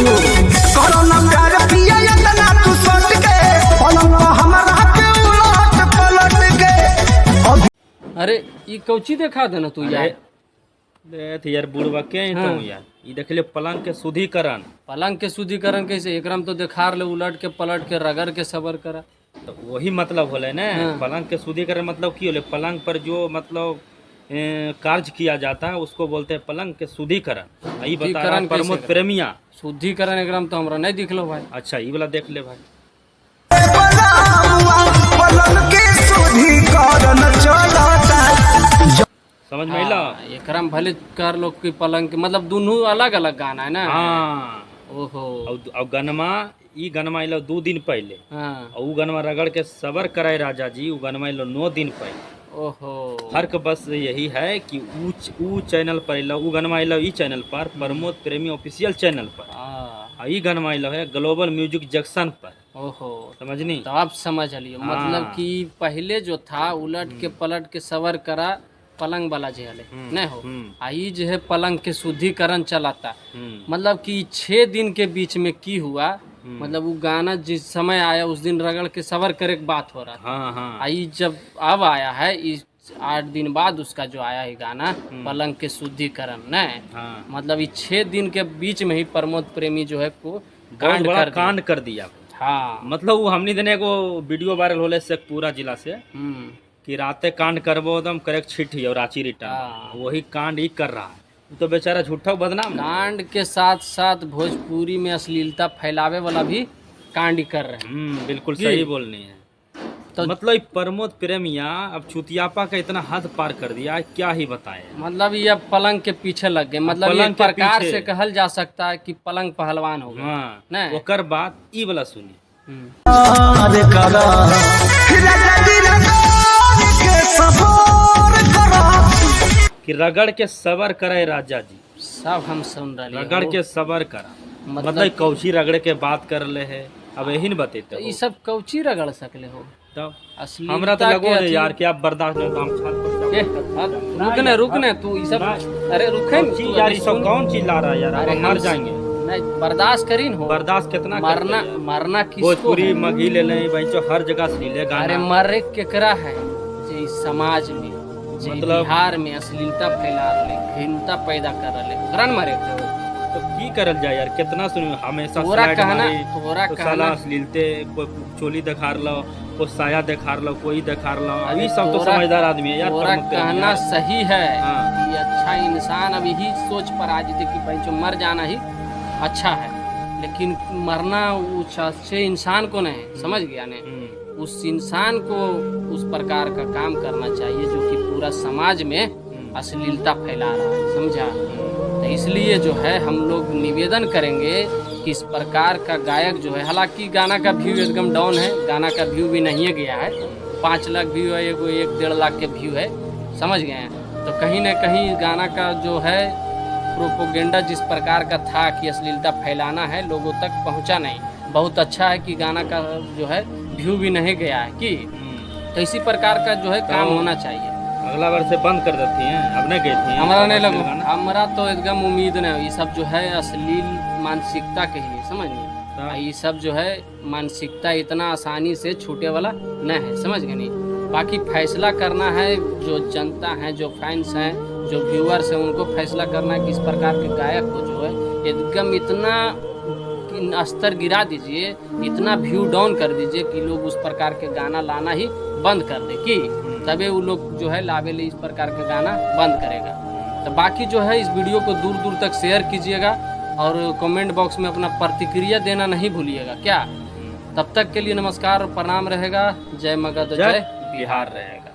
करो ना प्यार पिया इतना तू सट के पलंग पर हमरा के उलट पलट के। अरे ये कौची देखा देना तू यार? देख यार बुढ़वा के तो यार ये देख ले पलंग के शुद्धिकरण। पलंग के शुद्धिकरण कैसे? एकरम तो देखार ले उलट के पलट के रगड़ के सबर करा। तो वही मतलब होले ना। पलंग के शुद्धिकरण मतलब की होले? पलंग पर जो मतलब कार्य किया जाता है उसको बोलते हैं पलंग के शुद्धिकरण। यही बता रहा प्रमोद प्रेमिया। शुद्धिकरण एकरम तो हमरा नहीं दिखलो भाई। अच्छा ये वाला देख ले भाई। पलंग के शुद्धिकरण चलता समझ में आइला? एकरम भले कर लो कि पलंग के मतलब दोनों अलग अलग गाना है ना। हाँ ओहो। और गनमा ई गनमा आइलो 2 दिन पहले। हाँ। और उ गनमा रगड़ के सबर कराए राजा जी। उ गनमा आइलो 9 दिन पहले। ओहो। फर्क बस यही है कि ऊ चैनल पर आइलो, उ गनमा आइलो ई चैनल पर प्रमोद प्रेमी ऑफिशियल चैनल पर। ई गनमा आइलो है ग्लोबल म्यूजिक जंक्शन पर। ओहो समझनी? तो आप समझ लियो। मतलब कि पहले जो था उलट के पलट के सबर करा पलंग वाला जो है नहीं हो। आई जो है पलंग के शुद्धिकरण चलाता। मतलब कि 6 दिन के बीच में की हुआ। मतलब वो गाना जिस समय आया उस दिन रगड़ के सबर करे की बात हो रहा था। हाँ हाँ। आई जब अब आया है इस 8 दिन बाद उसका जो आया है गाना पलंग के शुद्धिकरण न। हाँ। मतलब ये 6 दिन के बीच में ही प्रमोद प्रेमी जो है को कांड कर दिया। हाँ मतलब वो हमने देने को वीडियो वायरल होले से पूरा जिला से कि राते कांड करबो एकदम करेक्ट छिट ही और रांची रिटर्न वही कांड ही कर रहा है। तो बेचारा झूठा बदनाम। कांड के साथ साथ भोजपुरी में अश्लीलता फैलावे वाला भी कांड ही कर रहे हैं। बिल्कुल सही बोलनी है। तो मतलब प्रमोद प्रेमिया अब चुतियापा का इतना हद पार कर दिया, क्या ही बताए। मतलब ये पलंग के पीछे लग गए। मतलब एक प्रकार से कहल जा सकता है कि पलंग पहलवान हो गया। हाँ। ओकर बाद ई वाला सुनी कि रगड़ के सबर करे राजा जी। सब हम सुन रहे रगड़ के सबर करा मतलब कौची रगड़ के बात कर ले है। अब यही न बतेते तो ये सब कौची रगड़ सकले हो? तब हमरा तो लगो यार कि आप बर्दाश्त रुकने तू ये सब। अरे रुके यार, ये सब कौन चिल्ला रहा है यार? अरे मर जाएंगे। नहीं बर्दाश्त करीन हो। बर्दाश्त कितना मरना किसको? भोजपुरी मगी ले ले भाई जो हर जगह अश्लील गाना। अरे मरे केकरा है जे समाज में मतलब बिहार में अश्लीलता फैला रहे, घृणता पैदा कर रहे मरे। तो की करल जाए यार? कितना सुन हमेशा तोरा कहना अश्लीलते कोई चोली दिखा लो, कोई साया दिखा लो, कोई दिखा लो। अभी सब तो समझदार आदमी है यार। तोरा कहना सही है कि अच्छा इंसान अब यही सोच पर आ जाते कि भाई जो मर जाना ही अच्छा है। लेकिन मरना उस अच्छे इंसान को नहीं, समझ गया ने? उस इंसान को उस प्रकार का काम करना चाहिए जो कि पूरा समाज में अश्लीलता फैला रहा है, समझा? तो इसलिए जो है हम लोग निवेदन करेंगे कि इस प्रकार का गायक जो है, हालांकि गाना का व्यू एकदम डाउन है, गाना का व्यू भी नहीं गया है। 5 लाख व्यू है, 1-1.5 लाख के व्यू है, समझ गए हैं? तो कहीं ना कहीं गाना का जो है प्रोपोगेंडा जिस प्रकार का था कि अश्लीलता फैलाना है, लोगों तक पहुंचा नहीं। बहुत अच्छा है कि गाना का जो है व्यू भी नहीं गया है कि तो इसी प्रकार का जो है काम होना चाहिए। अगला बार से बंद कर देती हैं। अब नहीं गई थी हमारा नहीं लगो, हमारा तो एकदम उम्मीद नहीं। ये सब जो है अश्लील मानसिकता के ही, समझ ये सब जो है मानसिकता इतना आसानी से छूटे वाला नहीं है, समझ गए नहीं? बाकी फैसला करना है जो जनता है, जो फैंस हैं, जो व्यूअर्स हैं, उनको फैसला करना है कि इस प्रकार के गायक को जो है एकदम इतना स्तर गिरा दीजिए, इतना व्यू डाउन कर दीजिए कि लोग उस प्रकार के गाना लाना ही बंद कर दे कि तभी वो लोग जो है लावेले इस प्रकार के गाना बंद करेगा। तो बाकी जो है इस वीडियो को दूर दूर तक शेयर कीजिएगा और कमेंट बॉक्स में अपना प्रतिक्रिया देना नहीं भूलिएगा क्या? तब तक के लिए नमस्कार और प्रणाम रहेगा। जय मगध, जय बिहार रहेगा।